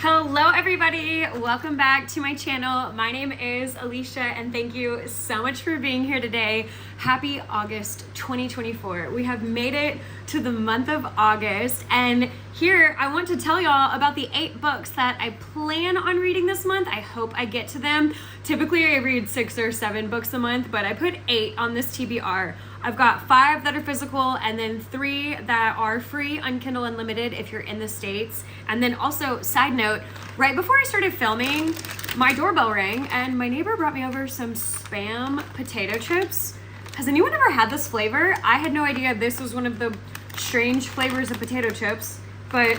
Hello everybody, welcome back to my channel. My name is Alicia and thank you so much for being here today. Happy August 2024. We have made it to the month of August, and here I want to tell y'all about the 8 books that I plan on reading this month. I hope I get to them. Typically I read 6 or 7 books a month, but I put 8 on this TBR. I've got 5 that are physical and then 3 that are free on Kindle Unlimited if you're in the States. And then also, side note, right before I started filming, my doorbell rang and my neighbor brought me over some Spam potato chips. Has anyone ever had this flavor? I had no idea this was one of the strange flavors of potato chips, but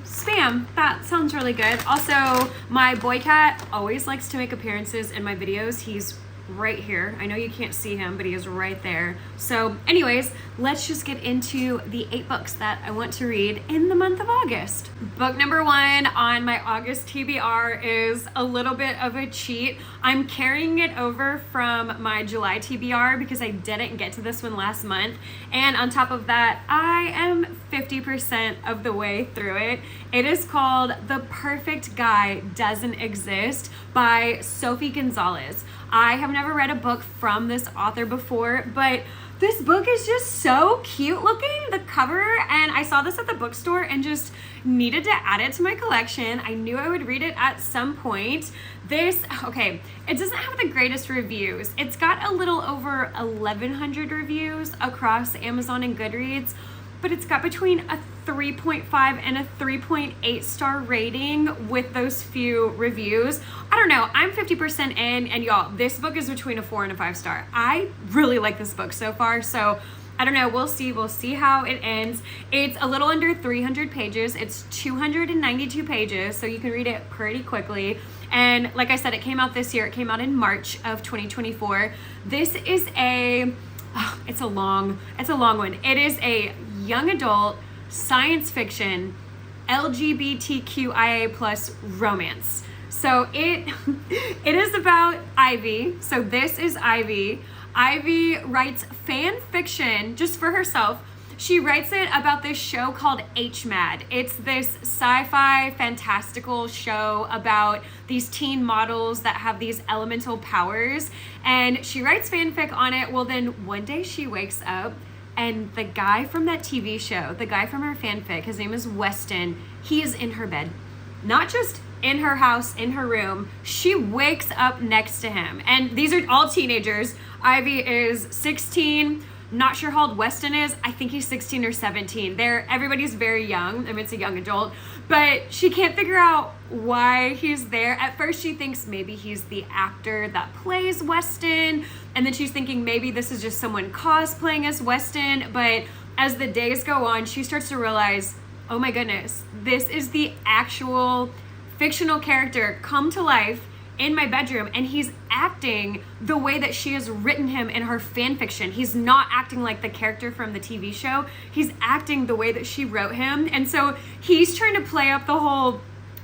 Spam, that sounds really good. Also, my boy cat always likes to make appearances in my videos. He's right here. I know you can't see him, but he is right there. So anyways, let's just get into the 8 books that I want to read in the month of August. Book number 1 on my August TBR is a little bit of a cheat. I'm carrying it over from my July TBR because I didn't get to this one last month. And on top of that, I am 50% of the way through it. It is called The Perfect Guy Doesn't Exist by Sophie Gonzalez. I have never read a book from this author before, but this book is just so cute looking, the cover, and I saw this at the bookstore and just needed to add it to my collection. I knew I would read it at some point. It doesn't have the greatest reviews. It's got a little over 1,100 reviews across Amazon and Goodreads, but it's got between a 3.5 and a 3.8 star rating with those few reviews. I don't know, I'm 50% in, and y'all, this book is between a 4 and a 5 star. I really like this book so far, so I don't know, we'll see how it ends. It's a little under 300 pages. It's 292 pages, so you can read it pretty quickly. And like I said, it came out this year. It came out in March of 2024. This is it's a long one. It is a young adult science fiction LGBTQIA plus romance. So it is about Ivy. So this is Ivy. Ivy writes fan fiction just for herself. She writes it about this show called H-Mad. It's this sci-fi fantastical show about these teen models that have these elemental powers, and she writes fanfic on it. Well, then one day she wakes up and the guy from that TV show, the guy from her fanfic, his name is Weston, he is in her bed. Not just in her house, in her room, she wakes up next to him. And these are all teenagers. Ivy is 16. Not sure how old Weston is. I think he's 16 or 17. Everybody's very young. I mean, it's a young adult, but she can't figure out why he's there. At first she thinks maybe he's the actor that plays Weston, and then she's thinking maybe this is just someone cosplaying as Weston. But as the days go on, she starts to realize, oh my goodness, this is the actual fictional character come to life in my bedroom, and he's acting the way that she has written him in her fan fiction. He's not acting like the character from the TV show. He's acting the way that she wrote him. And so he's trying to play up the whole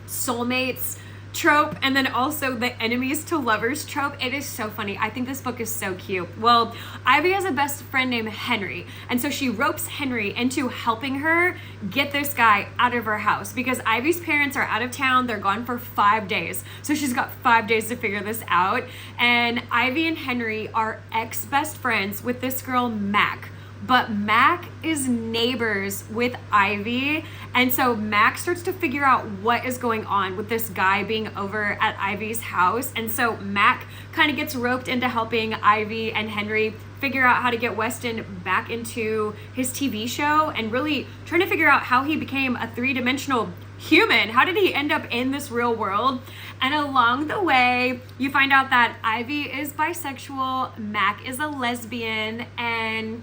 soulmates trope and then also the enemies to lovers trope. It is so funny. I think this book is so cute. Well, Ivy has a best friend named Henry, and so she ropes Henry into helping her get this guy out of her house because Ivy's parents are out of town. They're gone for 5 days, so she's got 5 days to figure this out. And Ivy and Henry are ex-best friends with this girl Mac. But Mac is neighbors with Ivy, and so Mac starts to figure out what is going on with this guy being over at Ivy's house. And so Mac kind of gets roped into helping Ivy and Henry figure out how to get Weston back into his TV show and really trying to figure out how he became a 3-dimensional human. How did he end up in this real world? And along the way, you find out that Ivy is bisexual, Mac is a lesbian, and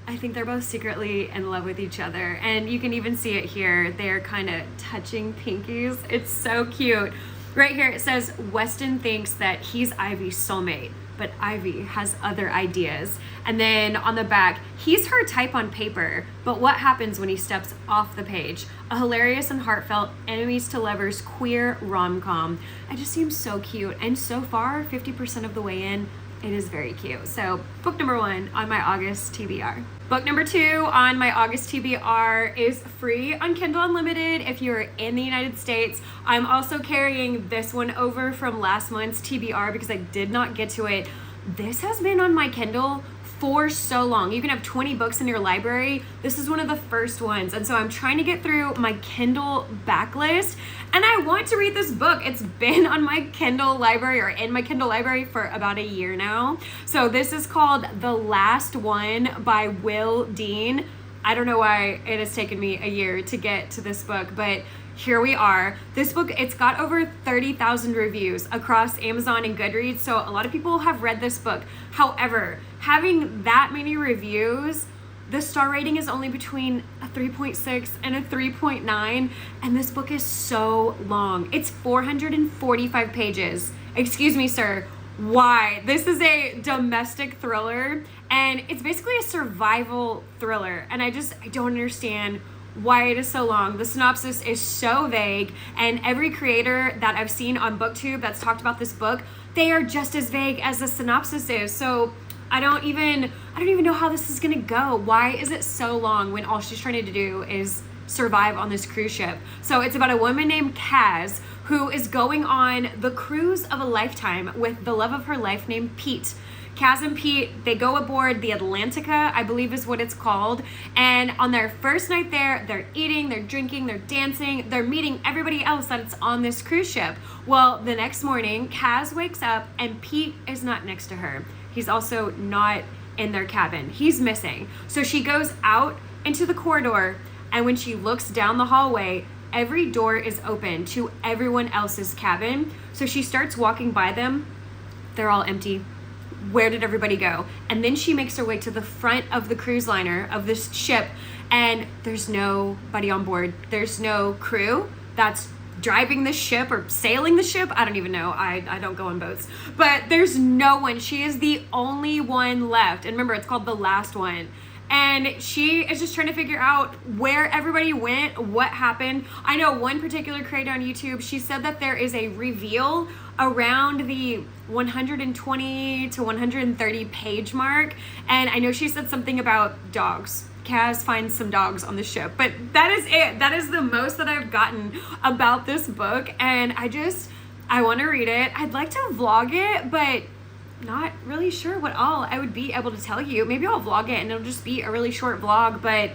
I think they're both secretly in love with each other. And you can even see it here. They're kind of touching pinkies. It's so cute. Right here it says, Weston thinks that he's Ivy's soulmate, but Ivy has other ideas. And then on the back, he's her type on paper, but what happens when he steps off the page? A hilarious and heartfelt enemies to lovers queer rom-com. It just seems so cute. And so far, 50% of the way in, it is very cute. So book number 1 on my August TBR. Book number 2 on my August TBR is free on Kindle Unlimited if you're in the United States. I'm also carrying this one over from last month's TBR because I did not get to it. This has been on my Kindle for so long. You can have 20 books in your library. This is one of the first ones. And so I'm trying to get through my Kindle backlist, and I want to read this book. It's been on my Kindle library, or in my Kindle library, for about a year now. So this is called The Last One by Will Dean. I don't know why it has taken me a year to get to this book, but here we are. This book, it's got over 30,000 reviews across Amazon and Goodreads, so a lot of people have read this book. However, having that many reviews, the star rating is only between a 3.6 and a 3.9, and this book is so long. It's 445 pages. Excuse me, sir. Why? This is a domestic thriller, and it's basically a survival thriller, and I don't understand why it is so long. The synopsis is so vague, and every creator that I've seen on BookTube that's talked about this book, they are just as vague as the synopsis is. So I don't even know how this is gonna go. Why is it so long when all she's trying to do is survive on this cruise ship? So it's about a woman named Kaz who is going on the cruise of a lifetime with the love of her life named Pete. Kaz and Pete, they go aboard the Atlantica, I believe is what it's called. And on their first night there, they're eating, they're drinking, they're dancing, they're meeting everybody else that's on this cruise ship. Well, the next morning, Kaz wakes up and Pete is not next to her. He's also not in their cabin. He's missing. So she goes out into the corridor, and when she looks down the hallway, every door is open to everyone else's cabin. So she starts walking by them. They're all empty. Where did everybody go? And then she makes her way to the front of the cruise liner of this ship, and there's nobody on board. There's no crew that's driving the ship or sailing the ship. I don't even know. I don't go on boats. But there's no one. She is the only one left. And remember, it's called The Last One. And she is just trying to figure out where everybody went, what happened. I know one particular creator on YouTube, she said that there is a reveal around the 120 to 130 page mark. And I know she said something about dogs. Kaz finds some dogs on the ship, but that is it. That is the most that I've gotten about this book. And I want to read it. I'd like to vlog it, but not really sure what all I would be able to tell you. Maybe I'll vlog it and it'll just be a really short vlog, but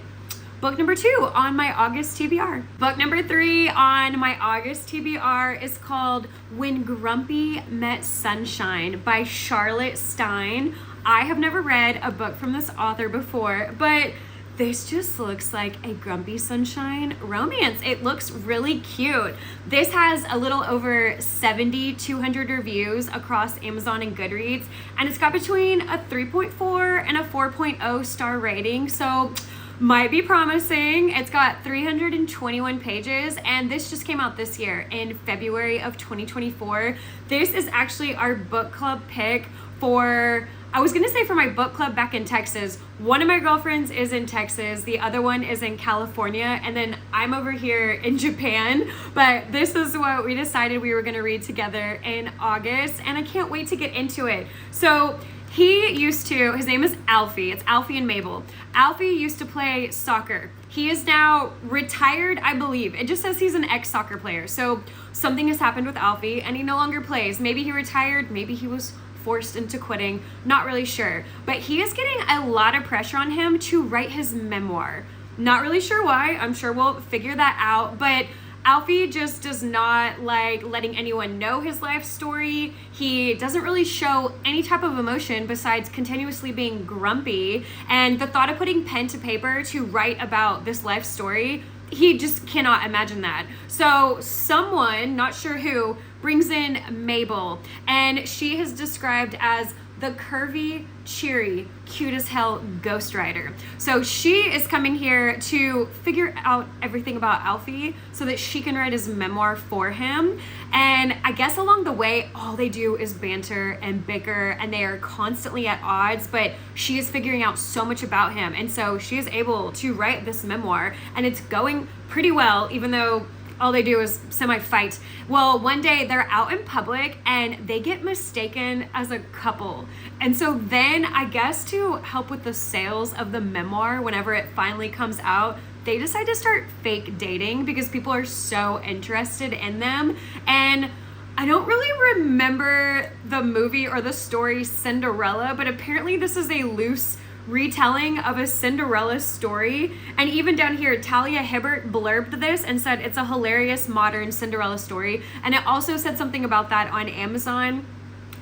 book number 2 on my August TBR. Book number 3 on my August TBR is called When Grumpy Met Sunshine by Charlotte Stein. I have never read a book from this author before, but this just looks like a Grumpy Sunshine romance. It looks really cute. This has a little over 200 reviews across Amazon and Goodreads, and it's got between a 3.4 and a 4.0 star rating, so might be promising. It's got 321 pages, and this just came out this year in February of 2024. This is actually our book club pick for, I was gonna say for my book club back in Texas. One of my girlfriends is in Texas, the other one is in California, and then I'm over here in Japan. But this is what we decided we were gonna read together in August, and I can't wait to get into it. So his name is Alfie. It's Alfie and Mabel. Alfie used to play soccer. He is now retired, I believe. It just says he's an ex-soccer player. So something has happened with Alfie and he no longer plays. Maybe he retired, maybe he was forced into quitting, not really sure. But he is getting a lot of pressure on him to write his memoir. Not really sure why. I'm sure we'll figure that out, but Alfie just does not like letting anyone know his life story. He doesn't really show any type of emotion besides continuously being grumpy. And the thought of putting pen to paper to write about this life story, he just cannot imagine that. So someone, not sure who, brings in Mabel, and she is described as the curvy, cheery, cute as hell ghostwriter. So she is coming here to figure out everything about Alfie so that she can write his memoir for him. And I guess along the way, all they do is banter and bicker, and they are constantly at odds, but she is figuring out so much about him. And so she is able to write this memoir, and it's going pretty well, even though all they do is semi-fight. Well, one day they're out in public and they get mistaken as a couple. And so then I guess to help with the sales of the memoir, whenever it finally comes out, they decide to start fake dating because people are so interested in them. And I don't really remember the movie or the story Cinderella, but apparently this is a loose retelling of a Cinderella story. And even down here, Talia Hibbert blurbed this and said it's a hilarious modern Cinderella story. And it also said something about that on Amazon.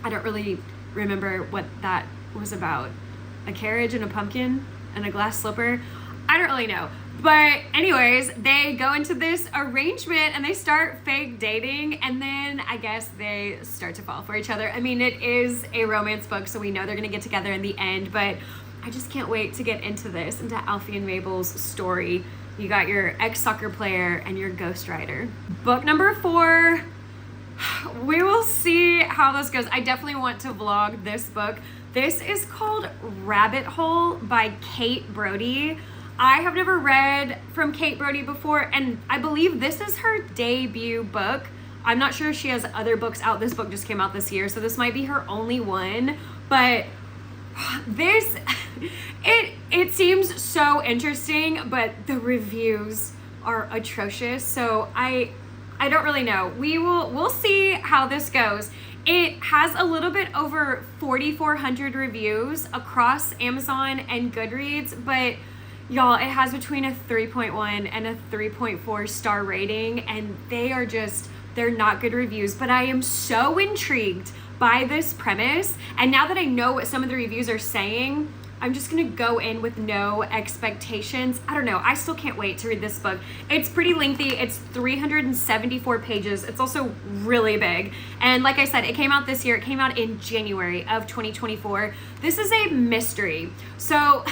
I don't really remember what that was about. A carriage and a pumpkin and a glass slipper. I don't really know. But anyways, they go into this arrangement and they start fake dating, and then I guess they start to fall for each other. I mean, it is a romance book, so we know they're gonna get together in the end, but I just can't wait to get into this, into Alfie and Mabel's story. You got your ex-soccer player and your ghostwriter. Book number 4, we will see how this goes. I definitely want to vlog this book. This is called Rabbit Hole by Kate Brody. I have never read from Kate Brody before, and I believe this is her debut book. I'm not sure if she has other books out. This book just came out this year, so this might be her only one. But this, it seems so interesting, but the reviews are atrocious. So I don't really know. We'll see how this goes. It has a little bit over 4,400 reviews across Amazon and Goodreads, but y'all, it has between a 3.1 and a 3.4 star rating, and they're not good reviews, but I am so intrigued by this premise. And now that I know what some of the reviews are saying, I'm just gonna go in with no expectations. I don't know, I still can't wait to read this book. It's pretty lengthy, it's 374 pages. It's also really big. And like I said, it came out this year. It came out in January of 2024. This is a mystery. So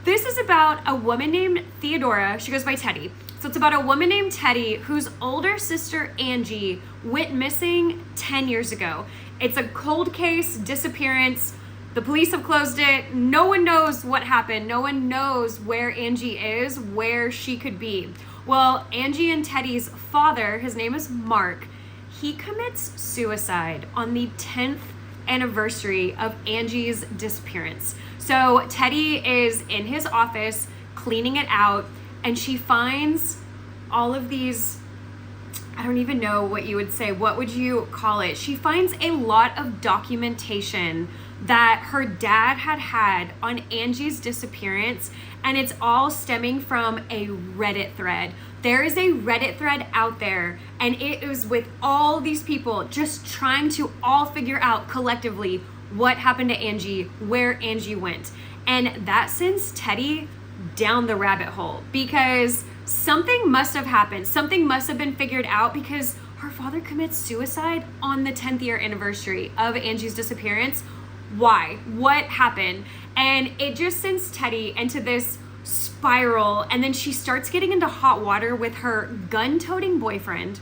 this is about a woman named Theodora. She goes by Teddy. So it's about a woman named Teddy whose older sister Angie went missing 10 years ago. It's a cold case disappearance. The police have closed it. No one knows what happened. No one knows where Angie is, where she could be. Well, Angie and Teddy's father, his name is Mark, he commits suicide on the 10th anniversary of Angie's disappearance. So Teddy is in his office cleaning it out, and she finds all of these, I don't even know what you would say, what would you call it? She finds a lot of documentation that her dad had on Angie's disappearance, and it's all stemming from a Reddit thread. There is a Reddit thread out there, and it is with all these people just trying to all figure out collectively what happened to Angie, where Angie went. And that sends Teddy down the rabbit hole because something must have happened. Something must have been figured out because her father commits suicide on the 10th year anniversary of Angie's disappearance. Why? What happened? And it just sends Teddy into this spiral, and then she starts getting into hot water with her gun-toting boyfriend,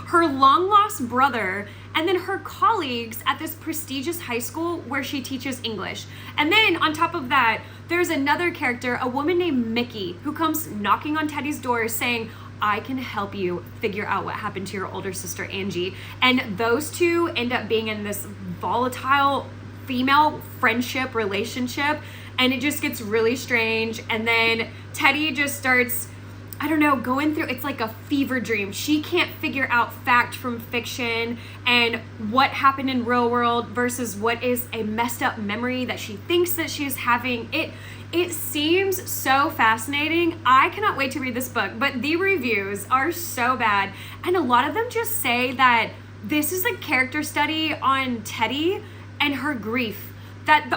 her long-lost brother, and then her colleagues at this prestigious high school where she teaches English. And then on top of that, there's another character, a woman named Mickey, who comes knocking on Teddy's door saying, I can help you figure out what happened to your older sister, Angie. And those two end up being in this volatile female friendship relationship, and it just gets really strange. And then Teddy just starts, I don't know, going through, it's like a fever dream. She can't figure out fact from fiction and what happened in real world versus what is a messed up memory that she thinks that she's having. It seems so fascinating. I cannot wait to read this book, but the reviews are so bad. And a lot of them just say that this is a character study on Teddy and her grief.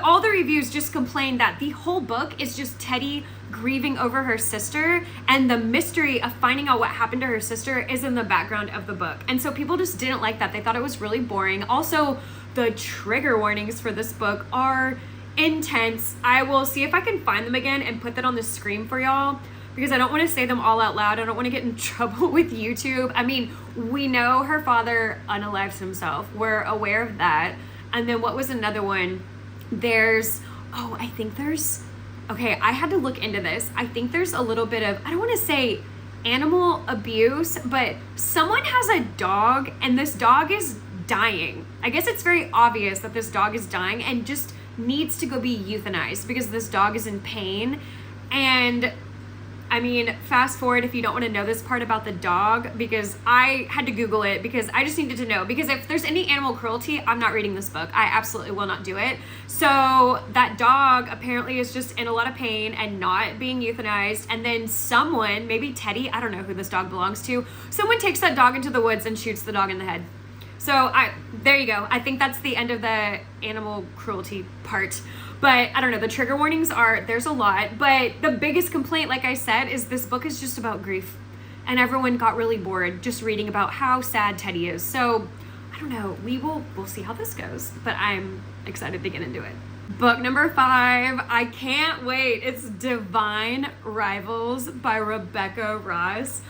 All the reviews just complain that the whole book is just Teddy grieving over her sister, and the mystery of finding out what happened to her sister is in the background of the book. And so people just didn't like that. They thought it was really boring. Also, the trigger warnings for this book are intense. I will see if I can find them again and put that on the screen for y'all, because I don't want to say them all out loud. I don't want to get in trouble with YouTube. I mean, we know her father unalives himself. We're aware of that. And then what was another one? Okay, I had to look into this. I think there's a little bit of, I don't want to say animal abuse, but someone has a dog and this dog is dying. I guess it's very obvious that this dog is dying and just needs to go be euthanized because this dog is in pain. And I mean, fast forward if you don't want to know this part about the dog, because I had to Google it because I just needed to know. Because if there's any animal cruelty, I'm not reading this book. I absolutely will not do it. So that dog apparently is just in a lot of pain and not being euthanized. And then someone, maybe Teddy, I don't know who this dog belongs to, someone takes that dog into the woods and shoots the dog in the head. So there you go. I think that's the end of the animal cruelty part. But I don't know, the trigger warnings there's a lot. But the biggest complaint, like I said, is this book is just about grief. And everyone got really bored just reading about how sad Teddy is. So I don't know, we'll see how this goes. But I'm excited to get into it. Book number 5, I can't wait. It's Divine Rivals by Rebecca Ross.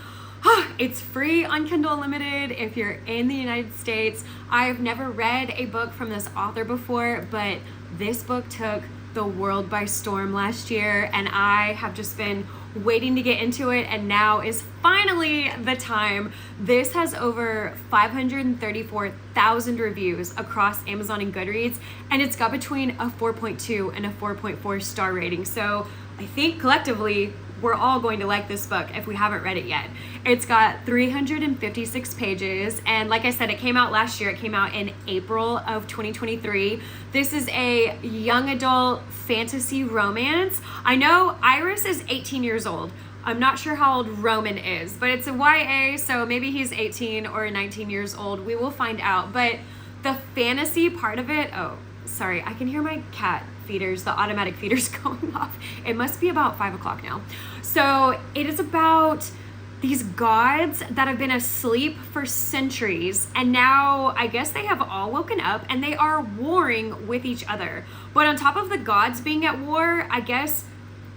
It's free on Kindle Unlimited if you're in the United States. I've never read a book from this author before, but this book took the world by storm last year, and I have just been waiting to get into it, and now is finally the time. This has over 534,000 reviews across Amazon and Goodreads, and it's got between a 4.2 and a 4.4 star rating. So I think collectively we're all going to like this book if we haven't read it yet. It's got 356 pages, and like I said, it came out last year. It came out in April of 2023. This is a young adult fantasy romance. I know Iris is 18 years old. I'm not sure how old Roman is, but it's a YA, so maybe he's 18 or 19 years old. We will find out. But the fantasy part of it, oh, sorry, I can hear my cat feeders, the automatic feeders going off. It must be about 5 o'clock now. So it is about these gods that have been asleep for centuries, and now I guess they have all woken up and they are warring with each other. But on top of the gods being at war, I guess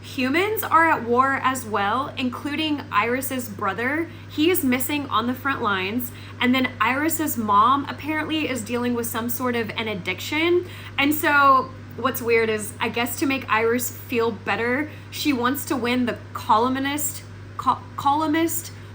humans are at war as well, including Iris's brother. He is missing on the front lines. And then Iris's mom apparently is dealing with some sort of an addiction. And so what's weird is, I guess to make Iris feel better, she wants to win the columnist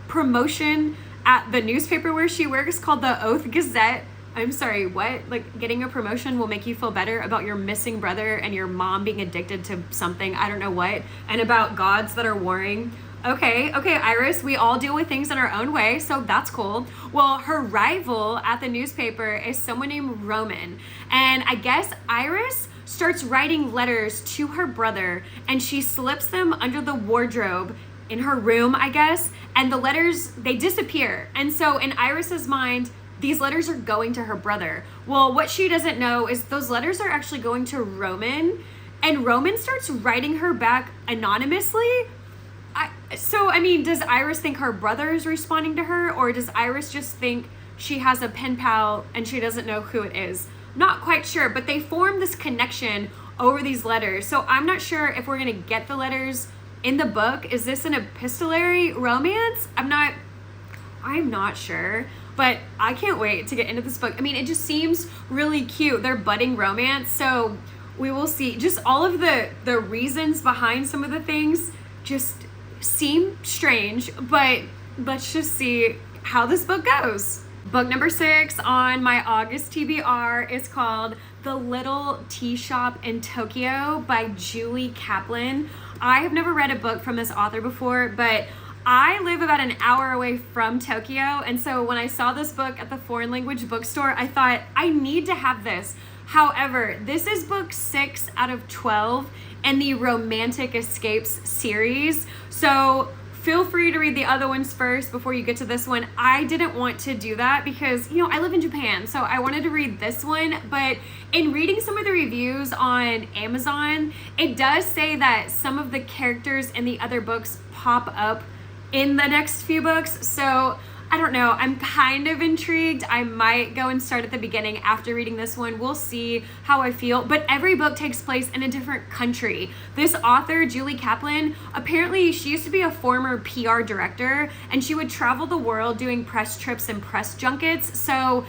promotion at the newspaper where she works, called the Oath Gazette. I'm sorry, what? Like, getting a promotion will make you feel better about your missing brother and your mom being addicted to something, I don't know what, and about gods that are warring. Okay, Iris, we all deal with things in our own way, so that's cool. Well, her rival at the newspaper is someone named Roman, and I guess Iris starts writing letters to her brother, and she slips them under the wardrobe in her room, I guess, and the letters, they disappear. And so in Iris's mind, these letters are going to her brother. Well, what she doesn't know is those letters are actually going to Roman, and Roman starts writing her back anonymously. I mean, does Iris think her brother is responding to her, or does Iris just think she has a pen pal and she doesn't know who it is? Not quite sure, but they form this connection over these letters. So I'm not sure if we're gonna get the letters in the book. Is this an epistolary romance? I'm not sure, but I can't wait to get into this book. I mean, it just seems really cute. They're budding romance, so we will see. Just all of the reasons behind some of the things just seem strange, but let's just see how this book goes. Book number 6 on my August TBR is called The Little Tea Shop in Tokyo by Julie Kaplan. I have never read a book from this author before, but I live about an hour away from Tokyo, and so when I saw this book at the foreign language bookstore, I thought, I need to have this. However, this is book 6 out of 12 in the Romantic Escapes series, so feel free to read the other ones first before you get to this one. I didn't want to do that because, I live in Japan, so I wanted to read this one, but in reading some of the reviews on Amazon, it does say that some of the characters in the other books pop up in the next few books, so I don't know. I'm kind of intrigued. I might go and start at the beginning after reading this one. We'll see how I feel. But every book takes place in a different country. This author, Julie Kaplan, apparently she used to be a former PR director, and she would travel the world doing press trips and press junkets. So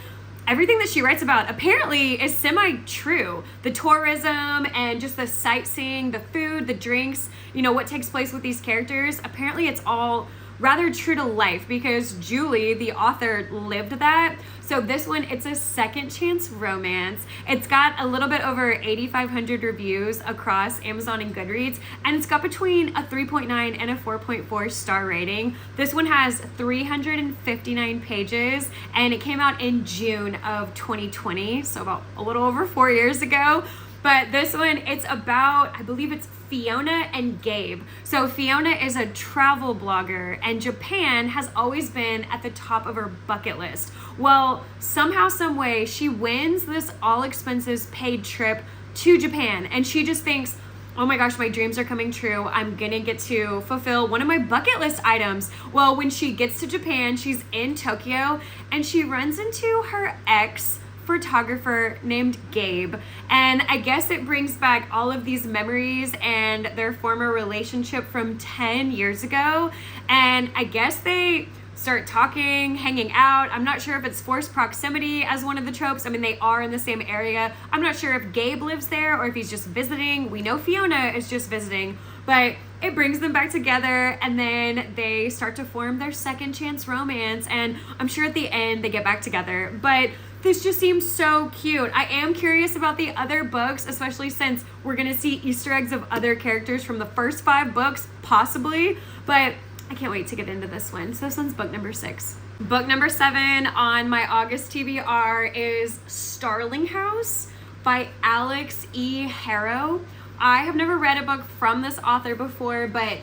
everything that she writes about apparently is semi-true. The tourism and just the sightseeing, the food, the drinks, what takes place with these characters. Apparently it's all rather true to life because Julie, the author, lived that. So this one, it's a second chance romance. It's got a little bit over 8,500 reviews across Amazon and Goodreads, and it's got between a 3.9 and a 4.4 star rating. This one has 359 pages, and it came out in June of 2020, so about a little over 4 years ago. But this one, it's about, I believe it's Fiona and Gabe. So Fiona is a travel blogger, and Japan has always been at the top of her bucket list. Well, somehow, some way, she wins this all expenses paid trip to Japan, and she just thinks, oh my gosh, my dreams are coming true. I'm gonna get to fulfill one of my bucket list items. Well, when she gets to Japan, she's in Tokyo, and she runs into her ex photographer named Gabe, and I guess it brings back all of these memories and their former relationship from 10 years ago, and I guess they start talking, hanging out. I'm not sure if it's forced proximity as one of the tropes. I mean, they are in the same area. I'm not sure if Gabe lives there or if he's just visiting. We know Fiona is just visiting, but it brings them back together, and then they start to form their second chance romance, and I'm sure at the end they get back together. But this just seems so cute. I am curious about the other books, especially since we're gonna see Easter eggs of other characters from the first 5 books, possibly, but I can't wait to get into this one. So this one's book number 6. Book number 7 on my August TBR is Starling House by Alex E. Harrow. I have never read a book from this author before, but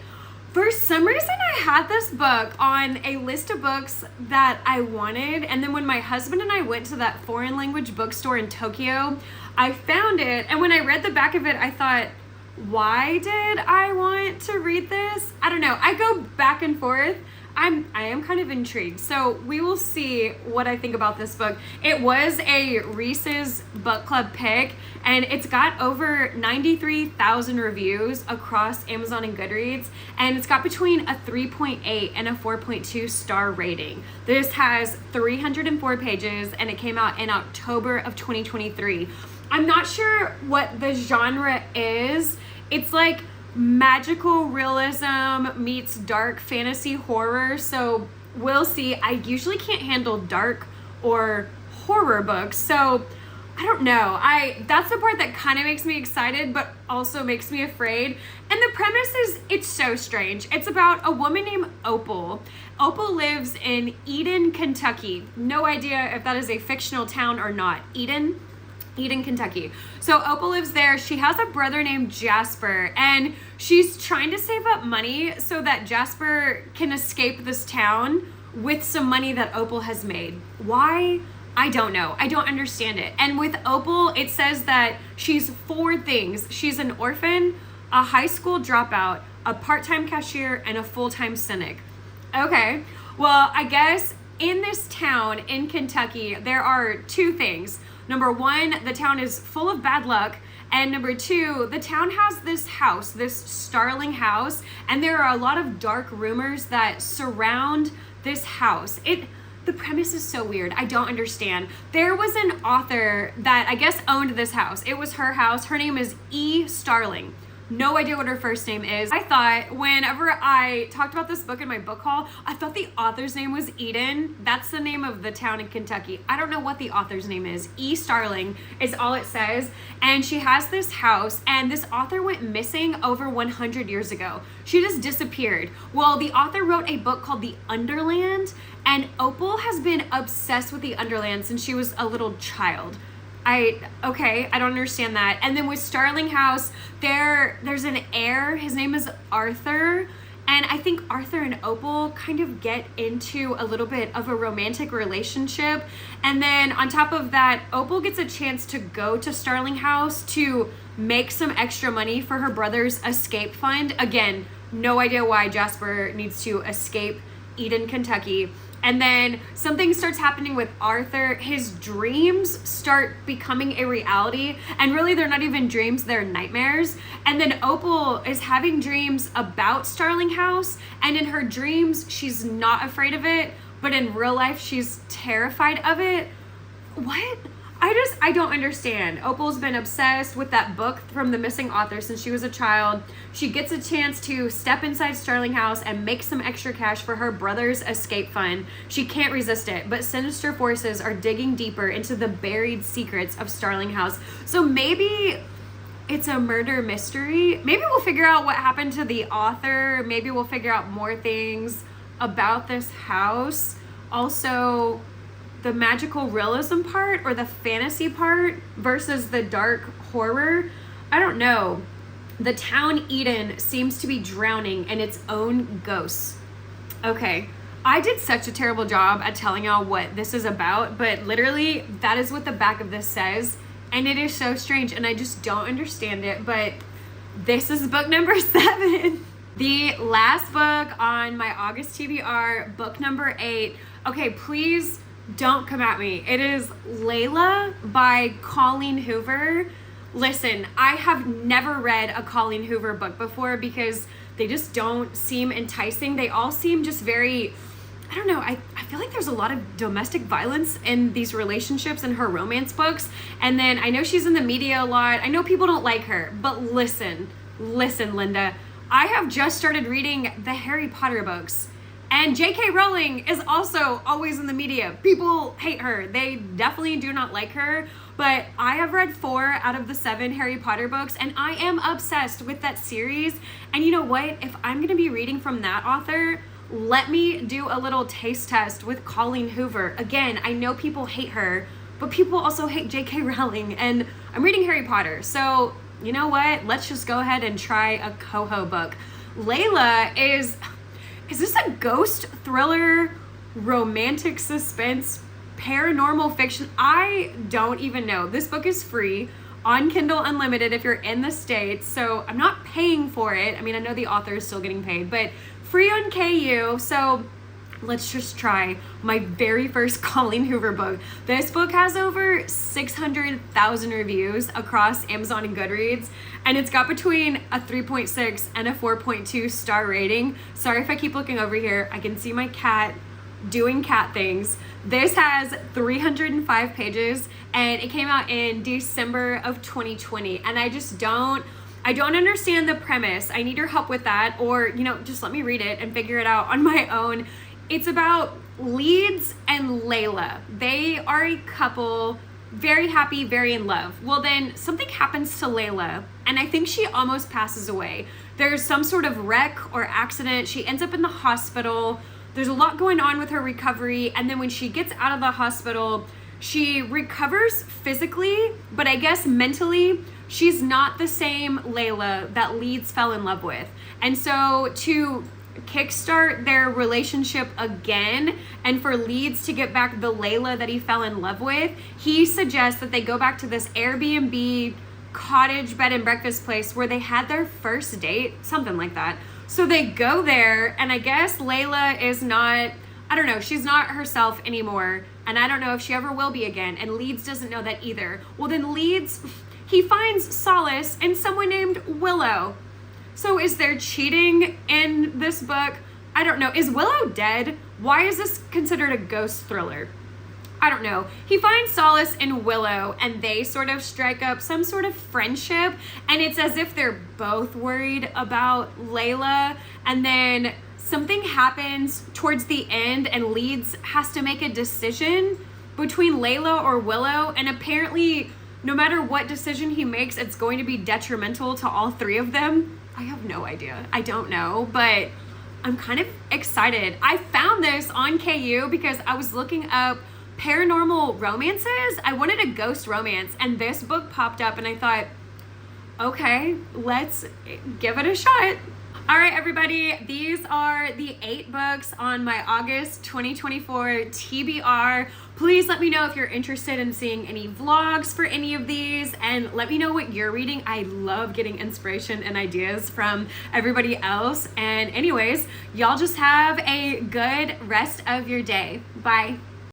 for some reason I had this book on a list of books that I wanted, and then when my husband and I went to that foreign language bookstore in Tokyo, I found it, and when I read the back of it, I thought, why did I want to read this? I don't know. I go back and forth. I am kind of intrigued. So we will see what I think about this book. It was a Reese's Book Club pick, and it's got over 93,000 reviews across Amazon and Goodreads, and it's got between a 3.8 and a 4.2 star rating. This has 304 pages, and it came out in October of 2023. I'm not sure what the genre is. It's like magical realism meets dark fantasy horror, so we'll see. I usually can't handle dark or horror books, so I don't know. That's the part that kind of makes me excited but also makes me afraid. And the premise is, it's so strange. It's about a woman named Opal. Opal lives in Eden, Kentucky. No idea if that is a fictional town or not. Eden, Kentucky. So Opal lives there. She has a brother named Jasper, and she's trying to save up money so that Jasper can escape this town with some money that Opal has made. Why? I don't know. I don't understand it. And with Opal, it says that she's 4 things. She's an orphan, a high school dropout, a part-time cashier, and a full-time cynic. Okay, well, I guess in this town in Kentucky, there are 2 things. Number 1, the town is full of bad luck. And number 2, the town has this house, this Starling house, and there are a lot of dark rumors that surround this house. The premise is so weird. I don't understand. There was an author that I guess owned this house. It was her house. Her name is E. Starling. No idea what her first name is. I thought whenever I talked about this book in my book haul, I thought the author's name was Eden. That's the name of the town in Kentucky. I don't know what the author's name is. E. Starling is all it says. And she has this house, and this author went missing over 100 years ago. She just disappeared. Well, the author wrote a book called The Underland, and Opal has been obsessed with the Underland since she was a little child. I don't understand that. And then with Starling House, there's an heir. His name is Arthur. And I think Arthur and Opal kind of get into a little bit of a romantic relationship. And then on top of that, Opal gets a chance to go to Starling House to make some extra money for her brother's escape fund. Again, no idea why Jasper needs to escape Eden, Kentucky. And then something starts happening with Arthur. His dreams start becoming a reality. And really, they're not even dreams, they're nightmares. And then Opal is having dreams about Starling House. And in her dreams, she's not afraid of it. But in real life, she's terrified of it. What? I don't understand. Opal's been obsessed with that book from the missing author since she was a child. She gets a chance to step inside Starling House and make some extra cash for her brother's escape fund. She can't resist it, but sinister forces are digging deeper into the buried secrets of Starling House. So maybe it's a murder mystery. Maybe we'll figure out what happened to the author. Maybe we'll figure out more things about this house. Also, the magical realism part or the fantasy part versus the dark horror. I don't know. The town Eden seems to be drowning in its own ghosts. Okay, I did such a terrible job at telling y'all what this is about, but literally that is what the back of this says, and it is so strange and I just don't understand it, but this is book number 7. The last book on my August TBR, book number 8. Okay, please don't come at me. It is Layla by Colleen Hoover. Listen, I have never read a Colleen Hoover book before because they just don't seem enticing. They all seem just very, I don't know, I feel like there's a lot of domestic violence in these relationships in her romance books. And then I know she's in the media a lot. I know people don't like her, but listen, Linda. I have just started reading the Harry Potter books. And J.K. Rowling is also always in the media. People hate her. They definitely do not like her. But I have read 4 out of the 7 Harry Potter books, and I am obsessed with that series. And you know what? If I'm going to be reading from that author, let me do a little taste test with Colleen Hoover. Again, I know people hate her, but people also hate J.K. Rowling. And I'm reading Harry Potter. So, you know what? Let's just go ahead and try a Coho book. Layla is this a ghost thriller, romantic suspense, paranormal fiction? I don't even know. This book is free on Kindle Unlimited if you're in the States, so I'm not paying for it. I mean, I know the author is still getting paid, but free on KU, so let's just try my very first Colleen Hoover book. This book has over 600,000 reviews across Amazon and Goodreads, and it's got between a 3.6 and a 4.2 star rating. Sorry if I keep looking over here. I can see my cat doing cat things. This has 305 pages, and it came out in December of 2020, and I don't understand the premise. I need your help with that, or, just let me read it and figure it out on my own. It's about Leeds and Layla. They are a couple, very happy, very in love. Well, then something happens to Layla, and I think she almost passes away. There's some sort of wreck or accident. She ends up in the hospital. There's a lot going on with her recovery, and then when she gets out of the hospital, she recovers physically, but I guess mentally, she's not the same Layla that Leeds fell in love with. And so to kickstart their relationship again, and for Leeds to get back the Layla that he fell in love with, he suggests that they go back to this Airbnb cottage bed and breakfast place where they had their first date, something like that. So they go there, and I guess Layla is not, I don't know, she's not herself anymore, and I don't know if she ever will be again, and Leeds doesn't know that either. Well, then Leeds, he finds solace in someone named Willow. So is there cheating in this book? I don't know. Is Willow dead? Why is this considered a ghost thriller? I don't know. He finds solace in Willow, and they sort of strike up some sort of friendship, and it's as if they're both worried about Layla, and then something happens towards the end, and Leeds has to make a decision between Layla or Willow, and apparently no matter what decision he makes, it's going to be detrimental to all 3 of them. I have no idea. I don't know, but I'm kind of excited. I found this on KU because I was looking up paranormal romances. I wanted a ghost romance, and this book popped up, and I thought, okay, let's give it a shot. All right, everybody, these are the 8 books on my August 2024 TBR. Please let me know if you're interested in seeing any vlogs for any of these, and let me know what you're reading. I love getting inspiration and ideas from everybody else. And anyways, y'all just have a good rest of your day. Bye.